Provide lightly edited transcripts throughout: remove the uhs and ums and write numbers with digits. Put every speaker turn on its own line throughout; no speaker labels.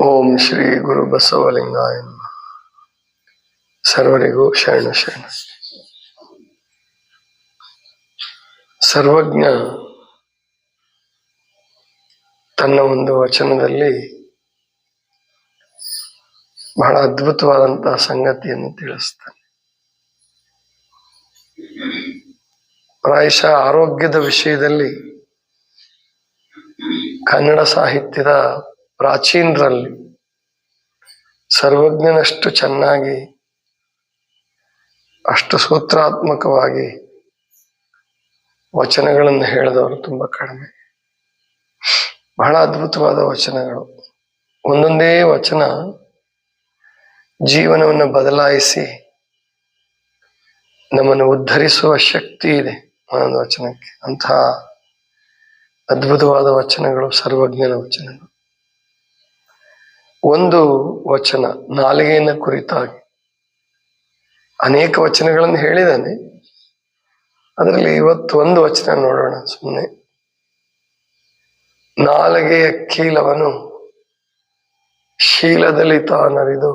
ಓಂ ಶ್ರೀ ಗುರು ಬಸವಲಿಂಗಾಯ ನಮಃ. ಸರ್ವರಿಗೂ ಶರಣ ಶರಣ. ಸರ್ವಜ್ಞ ತನ್ನ ಒಂದು ವಚನದಲ್ಲಿ ಬಹಳ ಅದ್ಭುತವಾದಂತಹ ಸಂಗತಿಯನ್ನು ತಿಳಿಸ್ತಾನೆ. ಪ್ರಾಯಶಃ ಆರೋಗ್ಯದ ವಿಷಯದಲ್ಲಿ ಕನ್ನಡ ಸಾಹಿತ್ಯದ ಪ್ರಾಚೀನರಲ್ಲಿ ಸರ್ವಜ್ಞನಷ್ಟು ಚೆನ್ನಾಗಿ, ಅಷ್ಟು ಸೂತ್ರಾತ್ಮಕವಾಗಿ ವಚನಗಳನ್ನು ಹೇಳಿದವರು ತುಂಬಾ ಕಡಿಮೆ. ಬಹಳ ಅದ್ಭುತವಾದ ವಚನಗಳು. ಒಂದೊಂದೇ ವಚನ ಜೀವನವನ್ನು ಬದಲಾಯಿಸಿ ನಮ್ಮನ್ನು ಉದ್ಧರಿಸುವ ಶಕ್ತಿ ಇದೆ ಒಂದೊಂದು ವಚನಕ್ಕೆ. ಅಂತಹ ಅದ್ಭುತವಾದ ವಚನಗಳು ಸರ್ವಜ್ಞನ ವಚನಗಳು. ಒಂದು ವಚನ ನಾಲಿಗೆಯನ್ನು ಕುರಿತಾಗಿ ಅನೇಕ ವಚನಗಳನ್ನು ಹೇಳಿದ್ದಾನೆ. ಅದರಲ್ಲಿ ಇವತ್ತು ಒಂದು ವಚನ ನೋಡೋಣ ಸುಮ್ಮನೆ. ನಾಲಿಗೆಯ ಕೀಲವನು ಶೀಲದಲ್ಲಿ ತಾನರಿದು,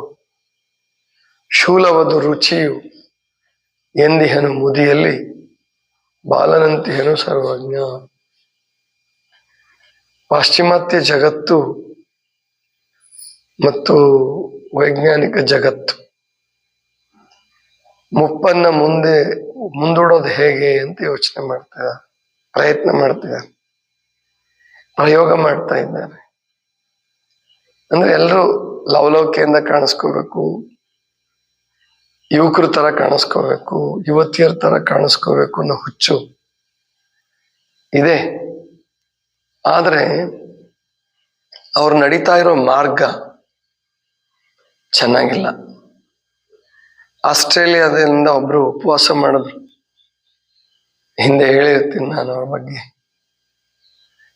ಶೂಲವದು ರುಚಿಯು ಎಂದಿಹನು ಮುದಿಯಲ್ಲಿ, ಬಾಲನಂತಿಹನು ಸರ್ವಜ್ಞ. ಪಾಶ್ಚಿಮಾತ್ಯ ಜಗತ್ತು ಮತ್ತು ವೈಜ್ಞಾನಿಕ ಜಗತ್ತು ಮುಪ್ಪನ್ನ ಮುಂದೂಡೋದು ಹೇಗೆ ಅಂತ ಯೋಚನೆ ಮಾಡ್ತಿದ್ದಾರೆ, ಪ್ರಯತ್ನ ಮಾಡ್ತಿದ್ದಾರೆ, ಪ್ರಯೋಗ ಮಾಡ್ತಾ ಇದ್ದಾರೆ. ಅಂದ್ರೆ ಎಲ್ಲರೂ ಲವಲವಿಕೆಯಿಂದ ಕಾಣಿಸ್ಕೋಬೇಕು, ಯುವಕರ ತರ ಕಾಣಿಸ್ಕೋಬೇಕು, ಯುವತಿಯರ ತರ ಕಾಣಿಸ್ಕೋಬೇಕು ಅನ್ನೋ ಹುಚ್ಚು ಇದೆ. ಆದ್ರೆ ಅವ್ರು ನಡೀತಾ ಇರೋ ಮಾರ್ಗ ಚೆನ್ನಾಗಿಲ್ಲ. ಆಸ್ಟ್ರೇಲಿಯಾದಿಂದ ಒಬ್ರು ಉಪವಾಸ ಮಾಡಿದ್ರು, ಹಿಂದೆ ಹೇಳಿರ್ತೀನಿ ನಾನು ಅವ್ರ ಬಗ್ಗೆ.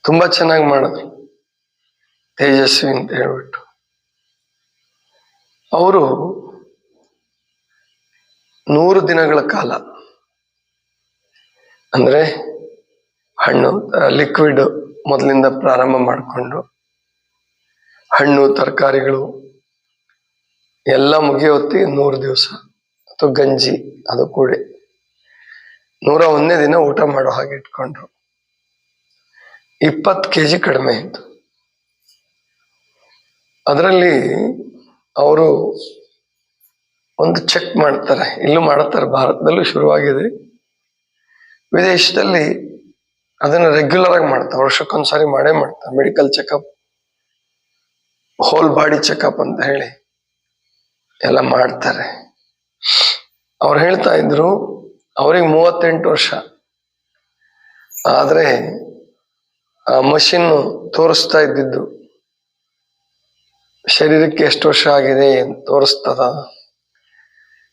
ತುಂಬಾ ಚೆನ್ನಾಗಿ ಮಾಡಿದ್ರು, ತೇಜಸ್ವಿ ಅಂತ ಹೇಳ್ಬಿಟ್ಟು. ಅವರು 100 ದಿನಗಳ ಕಾಲ, ಅಂದ್ರೆ ಹಣ್ಣು ಲಿಕ್ವಿಡ್ ಮೊದಲಿಂದ ಪ್ರಾರಂಭ ಮಾಡಿಕೊಂಡು ಹಣ್ಣು ತರಕಾರಿಗಳು ಎಲ್ಲ ಮುಗಿಯೋ ಹೊತ್ತಿಗೆ 100 ದಿವಸ ಅಥವಾ ಗಂಜಿ ಅದು ಕೂಡ 101ನೇ ದಿನ ಊಟ ಮಾಡೋ ಹಾಗೆ ಇಟ್ಕೊಂಡ್ರು. 20 kg ಕಡಿಮೆ ಇತ್ತು. ಅದರಲ್ಲಿ ಅವರು ಒಂದು ಚೆಕ್ ಮಾಡ್ತಾರೆ, ಇಲ್ಲೂ ಮಾಡ್ತಾರೆ, ಭಾರತದಲ್ಲೂ ಶುರುವಾಗಿದೆ, ವಿದೇಶದಲ್ಲಿ ಅದನ್ನು ರೆಗ್ಯುಲರ್ ಆಗಿ ಮಾಡ್ತಾರೆ, ವರ್ಷಕ್ಕೊಂದ್ಸಾರಿ ಮಾಡೇ ಮಾಡ್ತಾರೆ. Medical checkup, whole body checkup ಅಂತ ಹೇಳಿ ಎಲ್ಲ ಮಾಡ್ತಾರೆ. ಅವ್ರು ಹೇಳ್ತಾ ಇದ್ರು ಅವ್ರಿಗೆ 38 ವರ್ಷ, ಆದ್ರೆ ಆ ಮಷಿನ್ ತೋರಿಸ್ತಾ ಇದ್ದಿದ್ದು ಶರೀರಕ್ಕೆ ಎಷ್ಟು ವರ್ಷ ಆಗಿದೆ ಅಂತ ತೋರಿಸ್ತದ.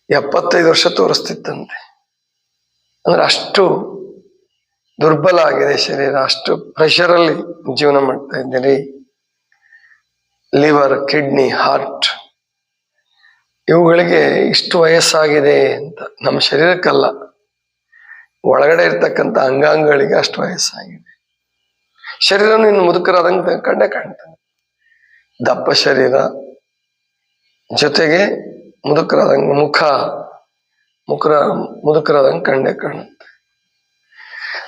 75 ವರ್ಷ ತೋರಿಸ್ತಿತ್ತಂತೆ. ಅಂದ್ರೆ ಅಷ್ಟು ದುರ್ಬಲ ಆಗಿದೆ ಶರೀರ, ಅಷ್ಟು ಪ್ರೆಷರಲ್ಲಿ ಜೀವನ ಮಾಡ್ತಾ ಇದ್ದೀರಿ. ಲಿವರ್, ಕಿಡ್ನಿ, ಹಾರ್ಟ್ ಇವುಗಳಿಗೆ ಇಷ್ಟು ವಯಸ್ಸಾಗಿದೆ ಅಂತ. ನಮ್ಮ ಶರೀರಕ್ಕಲ್ಲ, ಒಳಗಡೆ ಇರ್ತಕ್ಕಂಥ ಅಂಗಾಂಗಗಳಿಗೆ ಅಷ್ಟು ವಯಸ್ಸಾಗಿದೆ. ಶರೀರನು ಇನ್ನು ಮುದುಕರಾದಂಗೆ ಕಂಡೇ ಕಾಣ್ತಾನೆ. ದಪ್ಪ ಶರೀರ ಜೊತೆಗೆ ಮುದುಕರಾದಂಗೆ ಮುದುಕರಾದಂಗೆ ಕಂಡೇ ಕಾಣುತ್ತೆ.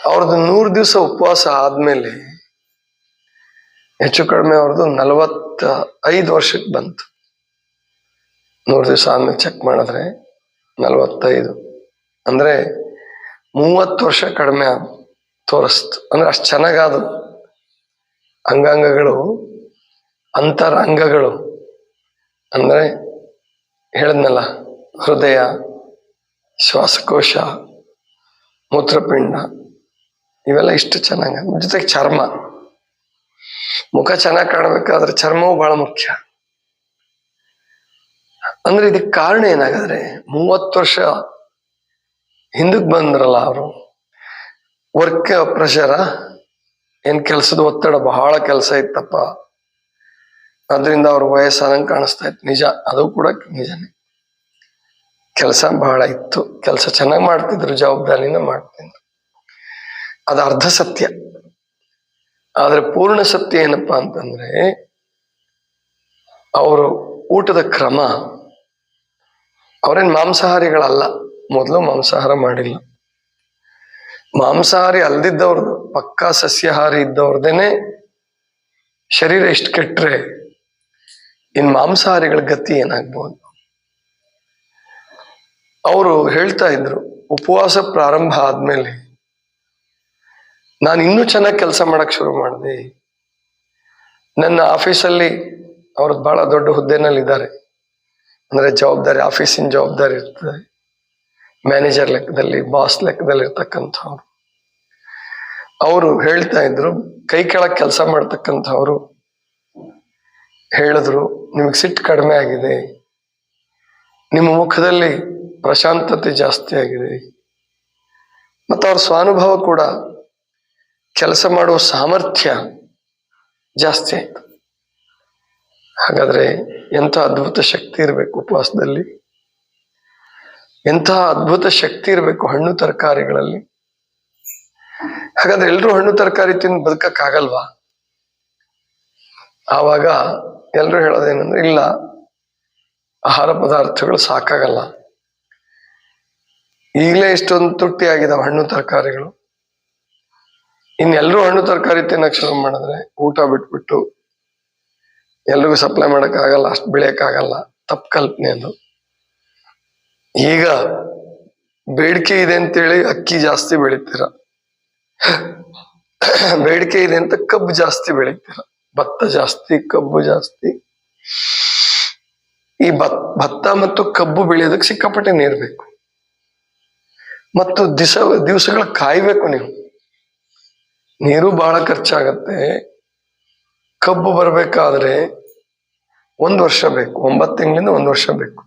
ಅವ್ರದ್ದು 100 ದಿವಸ ಉಪವಾಸ ಆದ್ಮೇಲೆ ಹೆಚ್ಚು ಕಡಿಮೆ ಅವ್ರದ್ದು 45 ವರ್ಷಕ್ಕೆ ಬಂತು. 100 ದಿವಸ ಆದ್ಮೇಲೆ ಚೆಕ್ ಮಾಡಿದ್ರೆ 45, ಅಂದ್ರೆ 30 ವರ್ಷ ಕಡಿಮೆ ತೋರಿಸ್ತು. ಅಂದ್ರೆ ಅಷ್ಟು ಚೆನ್ನಾಗಾದ ಅಂಗಾಂಗಗಳು, ಅಂತರಂಗಗಳು, ಅಂದ್ರೆ ಹೇಳಿದ್ನಲ್ಲ, ಹೃದಯ, ಶ್ವಾಸಕೋಶ, ಮೂತ್ರಪಿಂಡ, ಇವೆಲ್ಲ ಇಷ್ಟು ಚೆನ್ನಾಗ. ಜೊತೆಗೆ ಚರ್ಮ, ಮುಖ ಚೆನ್ನಾಗಿ ಕಾಣಬೇಕಾದ್ರೆ ಚರ್ಮವು ಬಹಳ ಮುಖ್ಯ. ಅಂದ್ರೆ ಇದಕ್ಕೆ ಕಾರಣ ಏನಾಗಾದ್ರೆ 30 ವರ್ಷ ಹಿಂದಕ್ಕೆ ಬಂದ್ರಲ್ಲ ಅವರು, ವರ್ಕ್ ಪ್ರೆಷರ, ಏನ್ ಕೆಲ್ಸದ ಒತ್ತಡ, ಬಹಳ ಕೆಲಸ ಇತ್ತಪ್ಪ, ಅದರಿಂದ ಅವ್ರ ವಯಸ್ಸಾದಂಗೆ ಕಾಣಿಸ್ತಾ ಇತ್ತು. ನಿಜ, ಅದು ಕೂಡ ನಿಜನೇ. ಕೆಲಸ ಬಹಳ ಇತ್ತು, ಕೆಲಸ ಚೆನ್ನಾಗಿ ಮಾಡ್ತಿದ್ರು, ಜವಾಬ್ದಾರಿನ ಮಾಡ್ತಿದ್ರು. ಅದು ಅರ್ಧ ಸತ್ಯ. ಆದ್ರೆ ಪೂರ್ಣ ಸತ್ಯ ಏನಪ್ಪಾ ಅಂತಂದ್ರೆ ಅವರು ಊಟದ ಕ್ರಮ, ಅವರೇನ್ ಮಾಂಸಾಹಾರಿಗಳಲ್ಲ, ಮೊದಲು ಮಾಂಸಾಹಾರ ಮಾಡಿಲ್ಲ. ಮಾಂಸಾಹಾರಿ ಅಲ್ದಿದ್ದವ್ರದ್ದು, ಪಕ್ಕಾ ಸಸ್ಯಾಹಾರಿ ಇದ್ದವ್ರದೇನೆ ಶರೀರ ಎಷ್ಟು ಕೆಟ್ರೆ ಇನ್ ಮಾಂಸಾಹಾರಿಗಳ ಗತಿ ಏನಾಗ್ಬೋದು? ಅವರು ಹೇಳ್ತಾ ಇದ್ರು, ಉಪವಾಸ ಪ್ರಾರಂಭ ಆದ್ಮೇಲೆ ನಾನು ಇನ್ನೂ ಚೆನ್ನಾಗಿ ಕೆಲಸ ಮಾಡಕ್ ಶುರು ಮಾಡಿದೆ. ನನ್ನ ಆಫೀಸಲ್ಲಿ ಅವ್ರದ್ದು ಬಹಳ ದೊಡ್ಡ ಹುದ್ದೆನಲ್ಲಿ ಇದ್ದಾರೆ, ಅಂದ್ರೆ ಜವಾಬ್ದಾರಿ, ಆಫೀಸಿನ ಜವಾಬ್ದಾರಿ ಇರ್ತದೆ, ಮ್ಯಾನೇಜರ್ ಲೆಕ್ಕದಲ್ಲಿ, ಬಾಸ್ ಲೆಕ್ಕದಲ್ಲಿ ಇರ್ತಕ್ಕಂಥವ್ರು. ಅವರು ಹೇಳ್ತಾ ಇದ್ರು, ಕೈ ಕೆಳಗ್ ಕೆಲಸ ಮಾಡ್ತಕ್ಕಂಥವ್ರು ಹೇಳಿದ್ರು, ನಿಮಗೆ ಸಿಟ್ಟು ಕಡಿಮೆ ಆಗಿದೆ, ನಿಮ್ಮ ಮುಖದಲ್ಲಿ ಪ್ರಶಾಂತತೆ ಜಾಸ್ತಿ ಆಗಿದೆ, ಮತ್ತು ಅವ್ರ ಸ್ವಾನುಭವ ಕೂಡ, ಕೆಲಸ ಮಾಡುವ ಸಾಮರ್ಥ್ಯ ಜಾಸ್ತಿ ಆಯ್ತು. ಹಾಗಾದ್ರೆ ಎಂಥ ಅದ್ಭುತ ಶಕ್ತಿ ಇರಬೇಕು ಉಪವಾಸದಲ್ಲಿ, ಎಂಥ ಅದ್ಭುತ ಶಕ್ತಿ ಇರಬೇಕು ಹಣ್ಣು ತರಕಾರಿಗಳಲ್ಲಿ. ಹಾಗಾದ್ರೆ ಎಲ್ರೂ ಹಣ್ಣು ತರಕಾರಿ ತಿಂದು ಬದುಕಕ್ಕಾಗಲ್ವಾ? ಆವಾಗ ಎಲ್ರು ಹೇಳೋದೇನಂದ್ರೆ, ಇಲ್ಲ, ಆಹಾರ ಪದಾರ್ಥಗಳು ಸಾಕಾಗಲ್ಲ, ಈಗಲೇ ಇಷ್ಟೊಂದು ತುಟ್ಟಿ ಆಗಿದಾವ ಹಣ್ಣು ತರಕಾರಿಗಳು, ಇನ್ನೆಲ್ಲರೂ ಹಣ್ಣು ತರಕಾರಿ ತಿನ್ನಕ್ ಶುರು ಮಾಡಿದ್ರೆ ಊಟ ಬಿಟ್ಬಿಟ್ಟು ಎಲ್ರಿಗೂ ಸಪ್ಲೈ ಮಾಡಕ್ ಆಗಲ್ಲ, ಅಷ್ಟು ಬೆಳೆಯಕ್ಕಾಗಲ್ಲ. ತಪ್ಪು ಕಲ್ಪನೆ ಅದು. ಈಗ ಬೇಡಿಕೆ ಇದೆ ಅಂತೇಳಿ ಅಕ್ಕಿ ಜಾಸ್ತಿ ಬೆಳಿತೀರ, ಬೇಡಿಕೆ ಇದೆ ಅಂತ ಕಬ್ಬು ಜಾಸ್ತಿ ಬೆಳಿತೀರ, ಭತ್ತ ಜಾಸ್ತಿ, ಕಬ್ಬು ಜಾಸ್ತಿ. ಈ ಭತ್ತ ಮತ್ತು ಕಬ್ಬು ಬೆಳೆಯೋದಕ್ಕೆ ಸಿಕ್ಕಾಪಟ್ಟೆ ನೀರು ಬೇಕು, ಮತ್ತು ದಿವಸಗಳ ಕಾಯ್ಬೇಕು ನೀವು. ನೀರು ಬಹಳ ಖರ್ಚಾಗತ್ತೆ. ಕಬ್ಬು ಬರ್ಬೇಕಾದ್ರೆ 1 ವರ್ಷ ಬೇಕು, 9 ತಿಂಗಳಿಂದ 1 ವರ್ಷ ಬೇಕು.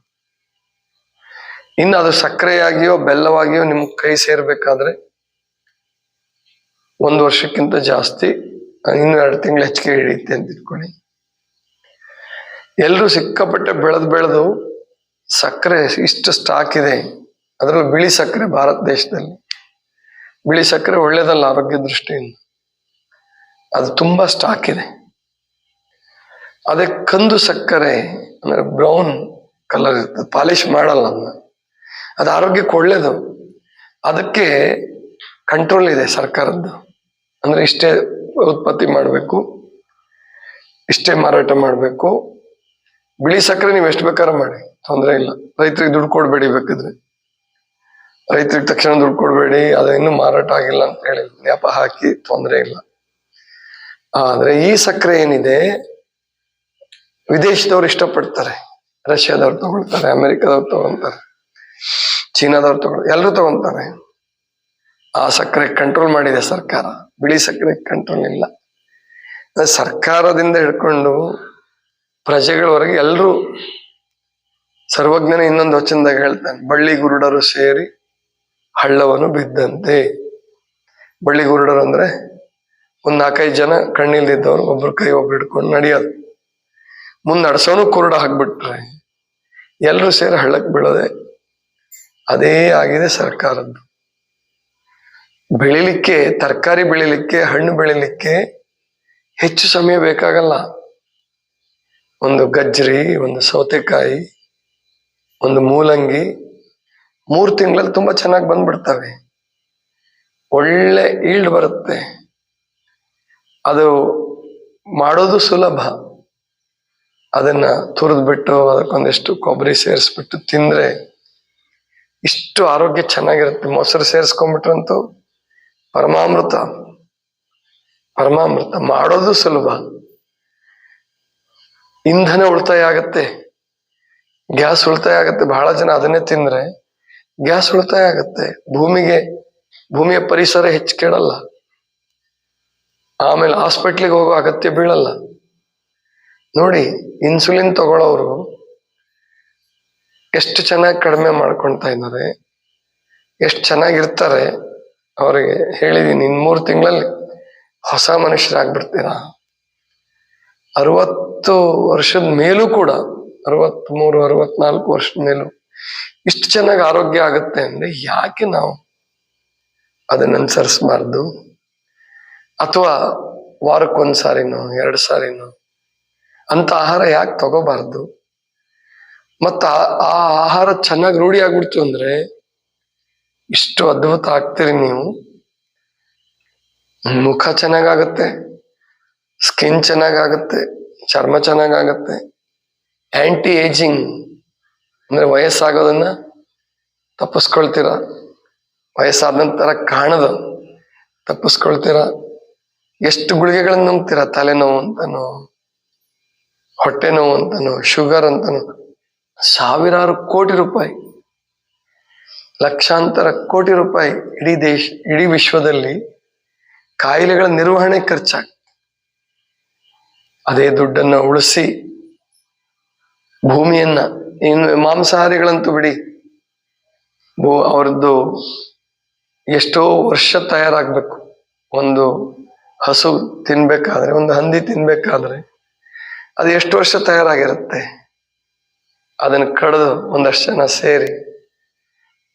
ಇನ್ನು ಅದು ಸಕ್ಕರೆಯಾಗಿಯೋ ಬೆಲ್ಲವಾಗಿಯೋ ನಿಮ್ ಕೈ ಸೇರ್ಬೇಕಾದ್ರೆ 1 ವರ್ಷಕ್ಕಿಂತ ಜಾಸ್ತಿ, ಇನ್ನು 2 ತಿಂಗಳು ಹೆಚ್ಚಿಗೆ ಹಿಡಿಯುತ್ತೆ ಅಂತ ಇಟ್ಕೊಳ್ಳಿ. ಎಲ್ರು ಸಿಕ್ಕಾಪಟ್ಟೆ ಬೆಳೆದು ಸಕ್ಕರೆ ಇಷ್ಟು ಸ್ಟಾಕ್ ಇದೆ, ಅದರಲ್ಲೂ ಬಿಳಿ ಸಕ್ಕರೆ, ಭಾರತ ದೇಶದಲ್ಲಿ ಬಿಳಿ ಸಕ್ಕರೆ ಒಳ್ಳೇದಲ್ಲ ಆರೋಗ್ಯ ದೃಷ್ಟಿಯಿಂದ, ಅದು ತುಂಬಾ ಸ್ಟಾಕ್ ಇದೆ. ಅದೇ ಕಂದು ಸಕ್ಕರೆ ಅಂದ್ರೆ ಬ್ರೌನ್ ಕಲರ್ ಇರ್ತದೆ, ಪಾಲಿಶ್ ಮಾಡಲ್ಲ ಅದನ್ನ, ಅದು ಆರೋಗ್ಯಕ್ಕೆ ಒಳ್ಳೇದು. ಅದಕ್ಕೆ ಕಂಟ್ರೋಲ್ ಇದೆ ಸರ್ಕಾರದ್ದು, ಅಂದ್ರೆ ಇಷ್ಟೇ ಉತ್ಪತ್ತಿ ಮಾಡಬೇಕು, ಇಷ್ಟೇ ಮಾರಾಟ ಮಾಡಬೇಕು. ಬಿಳಿ ಸಕ್ಕರೆ ನೀವು ಎಷ್ಟು ಬೇಕಾದ್ರೂ ಮಾಡಿ, ತೊಂದರೆ ಇಲ್ಲ. ರೈತರಿಗೆ ದುಡ್ಡು ಕೊಡ್ಬೇಡಿ, ಬೇಕಿದ್ರೆ ರೈತರಿಗೆ ತಕ್ಷಣ ದುಡ್ಡು ಕೊಡ್ಬೇಡಿ, ಅದು ಇನ್ನೂ ಮಾರಾಟ ಆಗಿಲ್ಲ ಅಂತ ಹೇಳಿ ನ್ಯಾಪ ಹಾಕಿ, ತೊಂದರೆ ಇಲ್ಲ. ಆದ್ರೆ ಈ ಸಕ್ಕರೆ ಏನಿದೆ, ವಿದೇಶದವ್ರು ಇಷ್ಟಪಡ್ತಾರೆ, ರಷ್ಯಾದವ್ರು ತಗೊಳ್ತಾರೆ, ಅಮೆರಿಕದವ್ರು ತಗೊಂತಾರೆ, ಚೀನಾದವ್ರು ಎಲ್ಲರೂ ತಗೊಂತಾರೆ. ಆ ಸಕ್ಕರೆ ಕಂಟ್ರೋಲ್ ಮಾಡಿದೆ ಸರ್ಕಾರ, ಬಿಳಿ ಸಕ್ಕರೆ ಕಂಟ್ರೋಲ್ ಇಲ್ಲ. ಸರ್ಕಾರದಿಂದ ಹಿಡ್ಕೊಂಡು ಪ್ರಜೆಗಳವರೆಗೆ ಎಲ್ರೂ, ಸರ್ವಜ್ಞನ ಇನ್ನೊಂದು ವಚನದಾಗ ಹೇಳ್ತಾನೆ, ಬಳ್ಳಿ ಗುರುಡರು ಸೇರಿ ಹಳ್ಳವನ್ನು ಬಿದ್ದಂತೆ. ಬಳ್ಳಿ ಗುರುಡರು ಅಂದ್ರೆ ಒಂದ್ 4-5 ಜನ ಕಣ್ಣಿಲ್ದಿದ್ದವ್ರು ಒಬ್ರು ಕೈ ಒಬ್ರು ಹಿಡ್ಕೊಂಡು ನಡೆಯೋದು, ಮುಂದ್ ನಡ್ಸೋನು ಕುರುಡ ಹಾಕ್ಬಿಟ್ರೆ ಎಲ್ರು ಸೇರಿ ಹಳ್ಳಕ್ ಬೀಳೋದೆ. ಅದೇ ಆಗಿದೆ ಸರ್ಕಾರದ್ದು. ಬೆಳಿಲಿಕ್ಕೆ, ತರಕಾರಿ ಬೆಳಿಲಿಕ್ಕೆ, ಹಣ್ಣು ಬೆಳಿಲಿಕ್ಕೆ ಹೆಚ್ಚು ಸಮಯ ಬೇಕಾಗಲ್ಲ. ಒಂದು ಗಜ್ರಿ, ಒಂದು ಸೌತೆಕಾಯಿ, ಒಂದು ಮೂಲಂಗಿ 3 ತಿಂಗಳಲ್ಲಿ ತುಂಬಾ ಚೆನ್ನಾಗಿ ಬಂದ್ಬಿಡ್ತವೆ, ಒಳ್ಳೆ ಈಲ್ಡ್ ಬರುತ್ತೆ. ಅದು ಮಾಡೋದು ಸುಲಭ. ಅದನ್ನ ತುರಿದ್ಬಿಟ್ಟು ಅದಕ್ಕೊಂದಿಷ್ಟು ಕೊಬ್ಬರಿ ಸೇರಿಸ್ಬಿಟ್ಟು ತಿಂದ್ರೆ ಇಷ್ಟು ಆರೋಗ್ಯ ಚೆನ್ನಾಗಿರುತ್ತೆ. ಮೊಸರು ಸೇರಿಸ್ಕೊಂಡ್ಬಿಟ್ರಂತೂ ಪರಮಾಮೃತ. ಪರಮಾಮೃತ ಮಾಡೋದು ಸುಲಭ, ಇಂಧನ ಉಳಿತಾಯ ಆಗತ್ತೆ, ಗ್ಯಾಸ್ ಉಳಿತಾಯ ಆಗತ್ತೆ. ಬಹಳ ಜನ ಅದನ್ನೇ ತಿಂದ್ರೆ ಗ್ಯಾಸ್ ಉಳಿತಾಯ ಆಗತ್ತೆ, ಭೂಮಿಯ ಪರಿಸರ ಹೆಚ್ಚು ಕೆಡಲ್ಲ, ಆಮೇಲೆ ಹಾಸ್ಪಿಟ್ಲಿಗೆ ಹೋಗೋ ಅಗತ್ಯ ಬೀಳಲ್ಲ. ನೋಡಿ, ಇನ್ಸುಲಿನ್ ತಗೊಳ್ಳೋರು ಎಷ್ಟು ಚೆನ್ನಾಗಿ ಕಡಿಮೆ ಮಾಡ್ಕೊಳ್ತಾ ಇದ್ದಾರೆ, ಎಷ್ಟು ಚೆನ್ನಾಗಿರ್ತಾರೆ. ಅವರಿಗೆ ಹೇಳಿದೀನಿ, ಇನ್ 3 ತಿಂಗಳಲ್ಲಿ ಹೊಸ ಮನುಷ್ಯರಾಗ್ಬಿಡ್ತೀರಾ. 60 ವರ್ಷದ ಮೇಲೂ ಕೂಡ, 63, 64 ವರ್ಷದ ಮೇಲೂ ಇಷ್ಟು ಚೆನ್ನಾಗಿ ಆರೋಗ್ಯ ಆಗುತ್ತೆ ಅಂದ್ರೆ ಯಾಕೆ ನಾವು ಅದನ್ನ ಅನುಸರಿಸಬಾರ್ದು? ಅಥವಾ ವಾರಕ್ಕೊಂದ್ಸಾರಿನೋ 2 ಸಾರಿನೋ ಅಂತ ಆಹಾರ ಯಾಕೆ ತಗೋಬಾರ್ದು? ಮತ್ತ ಆ ಆಹಾರ ಚೆನ್ನಾಗಿ ರೂಢಿ ಆಗ್ಬಿಡ್ತು ಅಂದ್ರೆ ಇಷ್ಟು ಅದ್ಭುತ ಆಗ್ತೀರಿ ನೀವು. ಮುಖ ಚೆನ್ನಾಗಾಗತ್ತೆ, ಸ್ಕಿನ್ ಚೆನ್ನಾಗಾಗತ್ತೆ, ಚರ್ಮ ಚೆನ್ನಾಗಾಗತ್ತೆ, ಆಂಟಿ ಏಜಿಂಗ್ ಅಂದ್ರೆ ವಯಸ್ಸಾಗೋದನ್ನ ತಪ್ಪಿಸ್ಕೊಳ್ತೀರ, ವಯಸ್ಸಾದ ನಂತರ ಕಾಣದ ತಪ್ಪಿಸ್ಕೊಳ್ತೀರ. ಎಷ್ಟು ಗುಳಿಗೆಗಳನ್ನ ನುಂಗ್ತೀರ, ತಲೆನೋವು ಅಂತನೋ, ಹೊಟ್ಟೆ ನೋವು ಅಂತನೋ, ಶುಗರ್ ಅಂತನೋ. ಸಾವಿರಾರು ಕೋಟಿ ರೂಪಾಯಿ, ಲಕ್ಷಾಂತರ ಕೋಟಿ ರೂಪಾಯಿ ಇಡೀ ವಿಶ್ವದಲ್ಲಿ ಕಾಯಿಲೆಗಳ ನಿರ್ವಹಣೆ ಖರ್ಚಾಗ್ತದೆ. ಅದೇ ದುಡ್ಡನ್ನ ಉಳಿಸಿ ಭೂಮಿಯನ್ನ, ಇನ್ನು ಮಾಂಸಾಹಾರಿಗಳಂತೂ ಬಿಡಿ, ಅವ್ರದ್ದು ಎಷ್ಟೋ ವರ್ಷ ತಯಾರಾಗ್ಬೇಕು. ಒಂದು ಹಸು ತಿನ್ಬೇಕಾದ್ರೆ, ಒಂದು ಹಂದಿ ತಿನ್ಬೇಕಾದ್ರೆ ಅದು ಎಷ್ಟು ವರ್ಷ ತಯಾರಾಗಿರುತ್ತೆ. ಅದನ್ನ ಕಡಿದು ಒಂದಷ್ಟು ಜನ ಸೇರಿ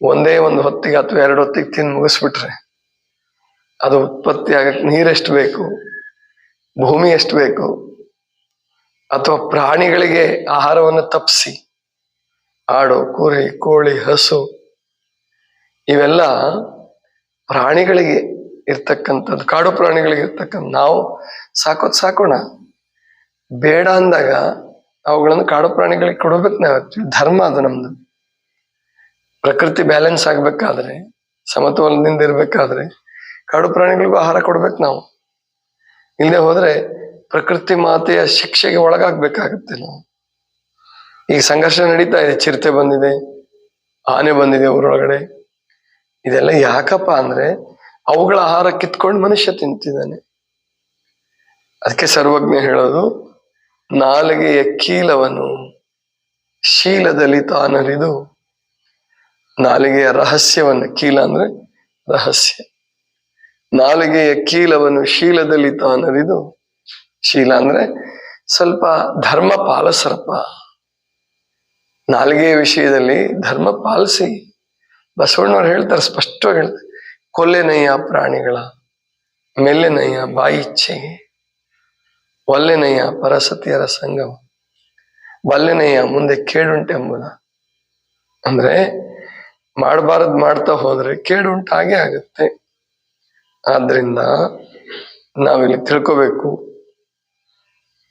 ಒಂದೇ ಒಂದು ಹೊತ್ತಿಗೆ ಅಥವಾ 2 ಹೊತ್ತಿಗೆ ತಿಂದು ಮುಗಿಸ್ಬಿಟ್ರೆ ಅದು ಉತ್ಪತ್ತಿ ಆಗಕ್ಕೆ ನೀರೆಷ್ಟು ಬೇಕು, ಭೂಮಿ ಎಷ್ಟು ಬೇಕು. ಅಥವಾ ಪ್ರಾಣಿಗಳಿಗೆ ಆಹಾರವನ್ನು ತಪ್ಪಿಸಿ, ಆಡು, ಕುರಿ, ಕೋಳಿ, ಹಸು ಇವೆಲ್ಲ ಪ್ರಾಣಿಗಳಿಗೆ ಇರ್ತಕ್ಕಂಥದ್ದು, ಕಾಡು ಪ್ರಾಣಿಗಳಿಗೆ ಇರ್ತಕ್ಕಂಥ. ನಾವು ಸಾಕೋಣ, ಬೇಡ ಅಂದಾಗ ಅವುಗಳನ್ನು ಕಾಡು ಪ್ರಾಣಿಗಳಿಗೆ ಕೊಡಬೇಕು. ನಾವು ಧರ್ಮ ಅದು ನಮ್ದು. ಪ್ರಕೃತಿ ಬ್ಯಾಲೆನ್ಸ್ ಆಗ್ಬೇಕಾದ್ರೆ, ಸಮತೋಲನದಿಂದ ಇರ್ಬೇಕಾದ್ರೆ ಕಾಡು ಪ್ರಾಣಿಗಳಿಗೂ ಆಹಾರ ಕೊಡ್ಬೇಕು ನಾವು. ಇಲ್ಲದೆ ಹೋದ್ರೆ ಪ್ರಕೃತಿ ಮಾತೆಯ ಶಿಕ್ಷೆಗೆ ಒಳಗಾಗ್ಬೇಕಾಗತ್ತೆ ನಾವು. ಈಗ ಸಂಘರ್ಷ ನಡೀತಾ ಇದೆ, ಚಿರತೆ ಬಂದಿದೆ, ಆನೆ ಬಂದಿದೆ ಊರೊಳಗಡೆ. ಇದೆಲ್ಲ ಯಾಕಪ್ಪ ಅಂದ್ರೆ ಅವುಗಳ ಆಹಾರ ಕಿತ್ಕೊಂಡು ಮನುಷ್ಯ ತಿಂತಿದ್ದಾನೆ. ಅದಕ್ಕೆ ಸರ್ವಜ್ಞ ಹೇಳೋದು, ನಾಲಿಗೆಯ ಕೀಲವನು ಶೀಲದಲ್ಲಿ ತಾನರಿದು. ನಾಲಿಗೆಯ ರಹಸ್ಯವನ್ನು, ಕೀಲ ಅಂದ್ರೆ ರಹಸ್ಯ, ನಾಲಿಗೆಯ ಕೀಲವನ್ನು ಶೀಲದಲ್ಲಿ ತಾನರಿದು. ಶೀಲ ಅಂದ್ರೆ ಸ್ವಲ್ಪ ಧರ್ಮ ಪಾಲಿಸರಪ್ಪ, ನಾಲಿಗೆಯ ವಿಷಯದಲ್ಲಿ ಧರ್ಮ ಪಾಲಿಸಿ. ಬಸವಣ್ಣವ್ರು ಹೇಳ್ತಾರೆ, ಸ್ಪಷ್ಟವಾಗಿ ಹೇಳ್ತಾರೆ, ಕೊಲ್ಲೆನಯ್ಯ ಪ್ರಾಣಿಗಳ, ಮೆಲ್ಲೆನಯ್ಯ ಬಾಯಿ ಇಚ್ಛೆಗೆ, ಒಲ್ಲೆನಯ್ಯ ಪರಸತಿಯರ ಸಂಗಮ, ಬಲ್ಲೆನಯ್ಯ ಮುಂದೆ ಕೇಡುಂಟೆಂಬುದ. ಅಂದ್ರೆ ಮಾಡಬಾರದ್ ಮಾಡ್ತಾ ಹೋದ್ರೆ ಕೇಡುಂಟು ಹಾಗೆ ಆಗುತ್ತೆ. ಆದ್ರಿಂದ ನಾವಿಲ್ಲಿ ತಿಳ್ಕೋಬೇಕು,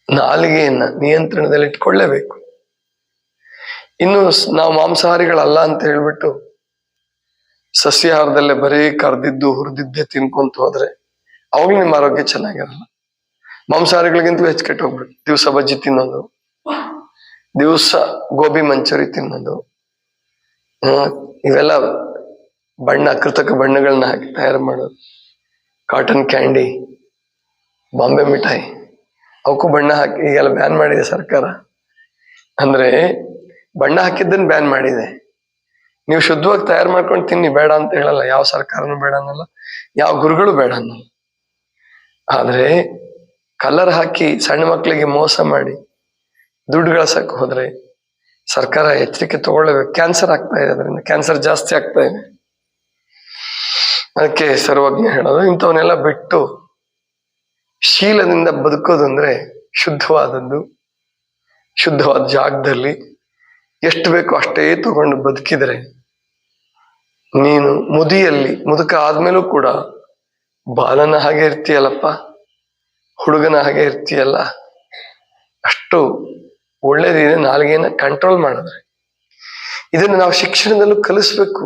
ನಾಲಿಗೆಯನ್ನ ನಿಯಂತ್ರಣದಲ್ಲಿ ಇಟ್ಕೊಳ್ಳೇಬೇಕು. ಇನ್ನು ನಾವು ಮಾಂಸಾಹಾರಿಗಳಲ್ಲ ಅಂತ ಹೇಳ್ಬಿಟ್ಟು ಸಸ್ಯಾಹಾರದಲ್ಲೇ ಬರೀ ಕರ್ದಿದ್ದು ಹುರಿದಿದ್ದೆ ತಿನ್ಕೊಂತ ಹೋದ್ರೆ ಅವಾಗ್ಲೂ ನಿಮ್ಮ ಆರೋಗ್ಯ ಚೆನ್ನಾಗಿರಲ್ಲ. ಮಾಂಸಾಹಾರಿಗಳಿಗಿಂತಲೂ ಹೆಚ್ಚು ಕೆಟ್ಟು ಹೋಗ್ಬಿಟ್ಟು ದಿವಸ ಬಜ್ಜಿ ತಿನ್ನೋದು, ದಿವಸ ಗೋಬಿ ಮಂಚೂರಿ ತಿನ್ನೋದು, ಇವೆಲ್ಲ ಬಣ್ಣ, ಕೃತಕ ಬಣ್ಣಗಳನ್ನ ಹಾಕಿ ತಯಾರು ಮಾಡೋದು, ಕಾಟನ್ ಕ್ಯಾಂಡಿ, ಬಾಂಬೆ ಮಿಠಾಯಿ, ಅವಕ್ಕೂ ಬಣ್ಣ ಹಾಕಿ ಈಗೆಲ್ಲ ಬ್ಯಾನ್ ಮಾಡಿದೆ ಸರ್ಕಾರ. ಅಂದ್ರೆ ಬಣ್ಣ ಹಾಕಿದ್ದನ್ನು ಬ್ಯಾನ್ ಮಾಡಿದೆ. ನೀವು ಶುದ್ಧವಾಗಿ ತಯಾರು ಮಾಡ್ಕೊಂಡು ತಿನ್ನಿ, ಬೇಡ ಅಂತ ಹೇಳಲ್ಲ, ಯಾವ ಸರ್ಕಾರನೂ ಬೇಡ ಅನ್ನಲ್ಲ, ಯಾವ ಗುರುಗಳು ಬೇಡ ಅನ್ನಲ್ಲ. ಆದ್ರೆ ಕಲರ್ ಹಾಕಿ ಸಣ್ಣ ಮಕ್ಕಳಿಗೆ ಮೋಸ ಮಾಡಿ ದುಡ್ಡು ಗಳಸಕ್ಕೆ ಹೋದ್ರೆ ಸರ್ಕಾರ ಎಚ್ಚರಿಕೆ ತಗೊಳ್ಳೇಬೇಕು. ಕ್ಯಾನ್ಸರ್ ಆಗ್ತಾ ಇದೆ, ಅದರಿಂದ ಕ್ಯಾನ್ಸರ್ ಜಾಸ್ತಿ ಆಗ್ತಾ ಇದೆ. ಅದಕ್ಕೆ ಸರ್ವಜ್ಞ ಹೇಳೋದು, ಇಂಥವನ್ನೆಲ್ಲ ಬಿಟ್ಟು ಶೀಲದಿಂದ ಬದುಕೋದು ಅಂದ್ರೆ ಶುದ್ಧವಾದದ್ದು, ಶುದ್ಧವಾದ ಜಾಗದಲ್ಲಿ ಎಷ್ಟು ಬೇಕೋ ಅಷ್ಟೇ ತಗೊಂಡು ಬದುಕಿದ್ರೆ ನೀನು ಮುದುಕ ಆದ್ಮೇಲೂ ಕೂಡ ಬಾಲನ ಹಾಗೆ ಇರ್ತೀಯಲ್ಲಪ್ಪ, ಹುಡುಗನ ಹಾಗೆ ಇರ್ತೀಯಲ್ಲ. ಅಷ್ಟು ಒಳ್ಳೇದಿದೆ ನಾಲಿಗೆಯನ್ನ ಕಂಟ್ರೋಲ್ ಮಾಡಿದ್ರೆ. ಇದನ್ನು ನಾವು ಶಿಕ್ಷಣದಲ್ಲೂ ಕಲಿಸ್ಬೇಕು.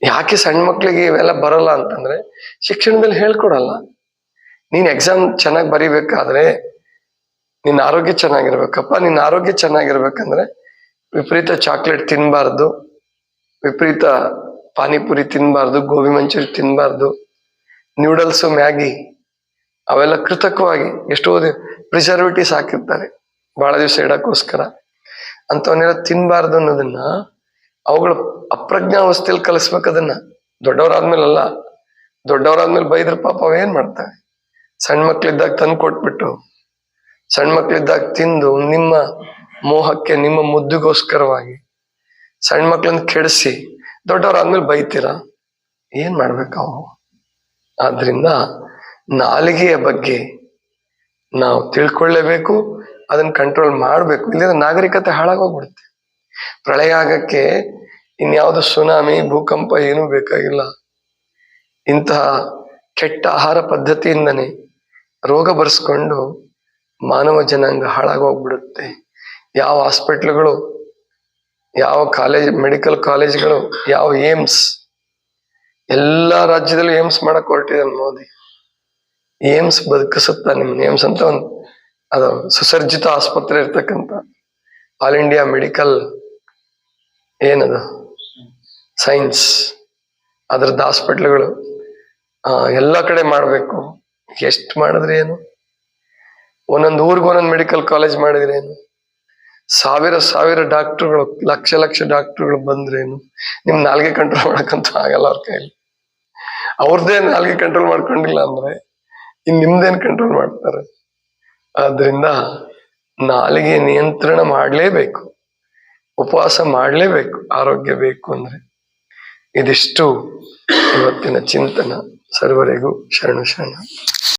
ಯಾಕೆ ಸಣ್ಣ ಮಕ್ಳಿಗೆ ಇವೆಲ್ಲ ಬರಲ್ಲ ಅಂತಂದ್ರೆ ಶಿಕ್ಷಣದಲ್ಲಿ ಹೇಳ್ಕೊಡಲ್ಲ. ನೀನ್ ಎಕ್ಸಾಮ್ ಚೆನ್ನಾಗಿ ಬರಿಬೇಕಾದ್ರೆ ನಿನ್ನ ಆರೋಗ್ಯ ಚೆನ್ನಾಗಿರ್ಬೇಕಪ್ಪ. ನಿನ್ನ ಆರೋಗ್ಯ ಚೆನ್ನಾಗಿರ್ಬೇಕಂದ್ರೆ ವಿಪರೀತ ಚಾಕ್ಲೇಟ್ ತಿನ್ಬಾರ್ದು, ವಿಪರೀತ ಪಾನಿಪುರಿ ತಿನ್ಬಾರ್ದು, ಗೋಬಿ ಮಂಚೂರಿ ತಿನ್ಬಾರ್ದು, ನ್ಯೂಡಲ್ಸ್, ಮ್ಯಾಗಿ ಅವೆಲ್ಲ ಕೃತಕವಾಗಿ ಎಷ್ಟೋ ಪ್ರಿಸರ್ವೇಟಿವ್ಸ್ ಹಾಕಿರ್ತಾರೆ ಬಹಳ ದಿವಸ ಇಡಕ್ಕೋಸ್ಕರ. ಅಂತವನ್ನೆಲ್ಲ ತಿನ್ಬಾರ್ದು ಅನ್ನೋದನ್ನ ಅವುಗಳ ಅಪ್ರಜ್ಞಾವಸ್ಥೆಯಲ್ಲಿ ಕಲಿಸ್ಬೇಕು. ಅದನ್ನ ದೊಡ್ಡವರಾದ್ಮೇಲಲ್ಲ, ದೊಡ್ಡವರಾದ್ಮೇಲೆ ಬೈದ್ರ ಪಾಪ ಅವೇನ್ ಮಾಡ್ತವೆ. ಸಣ್ಣ ಮಕ್ಳಿದ್ದಾಗ ತಂದು ಕೊಟ್ಬಿಟ್ಟು ಸಣ್ಣ ಮಕ್ಳಿದ್ದಾಗ ತಿಂದು ನಿಮ್ಮ ಮೋಹಕ್ಕೆ, ನಿಮ್ಮ ಮುದ್ದುಗೋಸ್ಕರವಾಗಿ ಸಣ್ಣ ಮಕ್ಳನ್ನ ಕೆಡಿಸಿ ದೊಡ್ಡವರಾದ್ಮೇಲೆ ಬೈತೀರ, ಏನ್ ಮಾಡ್ಬೇಕು ಅವು? ಆದ್ರಿಂದ ನಾಲಿಗೆಯ ಬಗ್ಗೆ ನಾವು ತಿಳ್ಕೊಳ್ಳೇಬೇಕು, ಅದನ್ನ ಕಂಟ್ರೋಲ್ ಮಾಡಬೇಕು. ಇಲ್ಲದ್ರೆ ನಾಗರಿಕತೆ ಹಾಳಾಗೋಗ್ಬಿಡುತ್ತೆ. ಪ್ರಳಯ ಆಗಕ್ಕೆ ಇನ್ಯಾವುದು ಸುನಾಮಿ, ಭೂಕಂಪ ಏನೂ ಬೇಕಾಗಿಲ್ಲ. ಇಂತಹ ಕೆಟ್ಟ ಆಹಾರ ಪದ್ಧತಿಯಿಂದನೇ ರೋಗ ಬರ್ಸ್ಕೊಂಡು ಮಾನವ ಜನಾಂಗ ಹಾಳಾಗೋಗ್ಬಿಡುತ್ತೆ. ಯಾವ ಹಾಸ್ಪಿಟ್ಲ್ಗಳು, ಯಾವ ಮೆಡಿಕಲ್ ಕಾಲೇಜ್ಗಳು, ಯಾವ ಏಮ್ಸ್, ಎಲ್ಲಾ ರಾಜ್ಯದಲ್ಲೂ ಏಮ್ಸ್ ಮಾಡಕ್ ಹೊರಟಿದ್ದಾನೆ ಮೋದಿ. ಏಮ್ಸ್ ಬದುಕಿಸುತ್ತಾ ನಿಮ್ನ. ಏಮ್ಸ್ ಅಂತ ಒಂದು ಅದು ಸುಸರ್ಜಿತ ಆಸ್ಪತ್ರೆ ಇರ್ತಕ್ಕಂಥ ಆಲ್ ಇಂಡಿಯಾ ಮೆಡಿಕಲ್ ಏನದು ಸೈನ್ಸ್, ಅದ್ರದ್ದು ಹಾಸ್ಪಿಟ್ಲ್ಗಳು ಎಲ್ಲ ಕಡೆ ಮಾಡ್ಬೇಕು. ಎಷ್ಟು ಮಾಡಿದ್ರೆ ಏನು? ಒಂದೊಂದು ಊರ್ಗ್ ಒಂದೊಂದು ಮೆಡಿಕಲ್ ಕಾಲೇಜ್ ಮಾಡಿದ್ರೆ ಏನು? ಸಾವಿರ ಡಾಕ್ಟರ್ಗಳು, ಲಕ್ಷ ಡಾಕ್ಟರ್ಗಳು ಬಂದ್ರೇನು? ನಿಮ್ ನಾಲ್ಗೆ ಕಂಟ್ರೋಲ್ ಮಾಡಕ್ಕಂತೂ ಆಗಲ್ಲ ಅವ್ರ ಕೈಲಿ. ಅವ್ರದ್ದೇ ನಾಲ್ಗೆ ಕಂಟ್ರೋಲ್ ಮಾಡ್ಕೊಂಡಿಲ್ಲ ಅಂದ್ರೆ ಇನ್ ನಿಮ್ದೇನ್ ಕಂಟ್ರೋಲ್ ಮಾಡ್ತಾರೆ? ಆದ್ರಿಂದ ನಾಲಿಗೆ ನಿಯಂತ್ರಣ ಮಾಡ್ಲೇಬೇಕು, ಉಪವಾಸ ಮಾಡ್ಲೇಬೇಕು ಆರೋಗ್ಯ ಬೇಕು ಅಂದ್ರೆ. ಇದಿಷ್ಟು ಇವತ್ತಿನ ಚಿಂತನ. ಸರ್ವರಿಗೂ ಶರಣು ಶರಣ.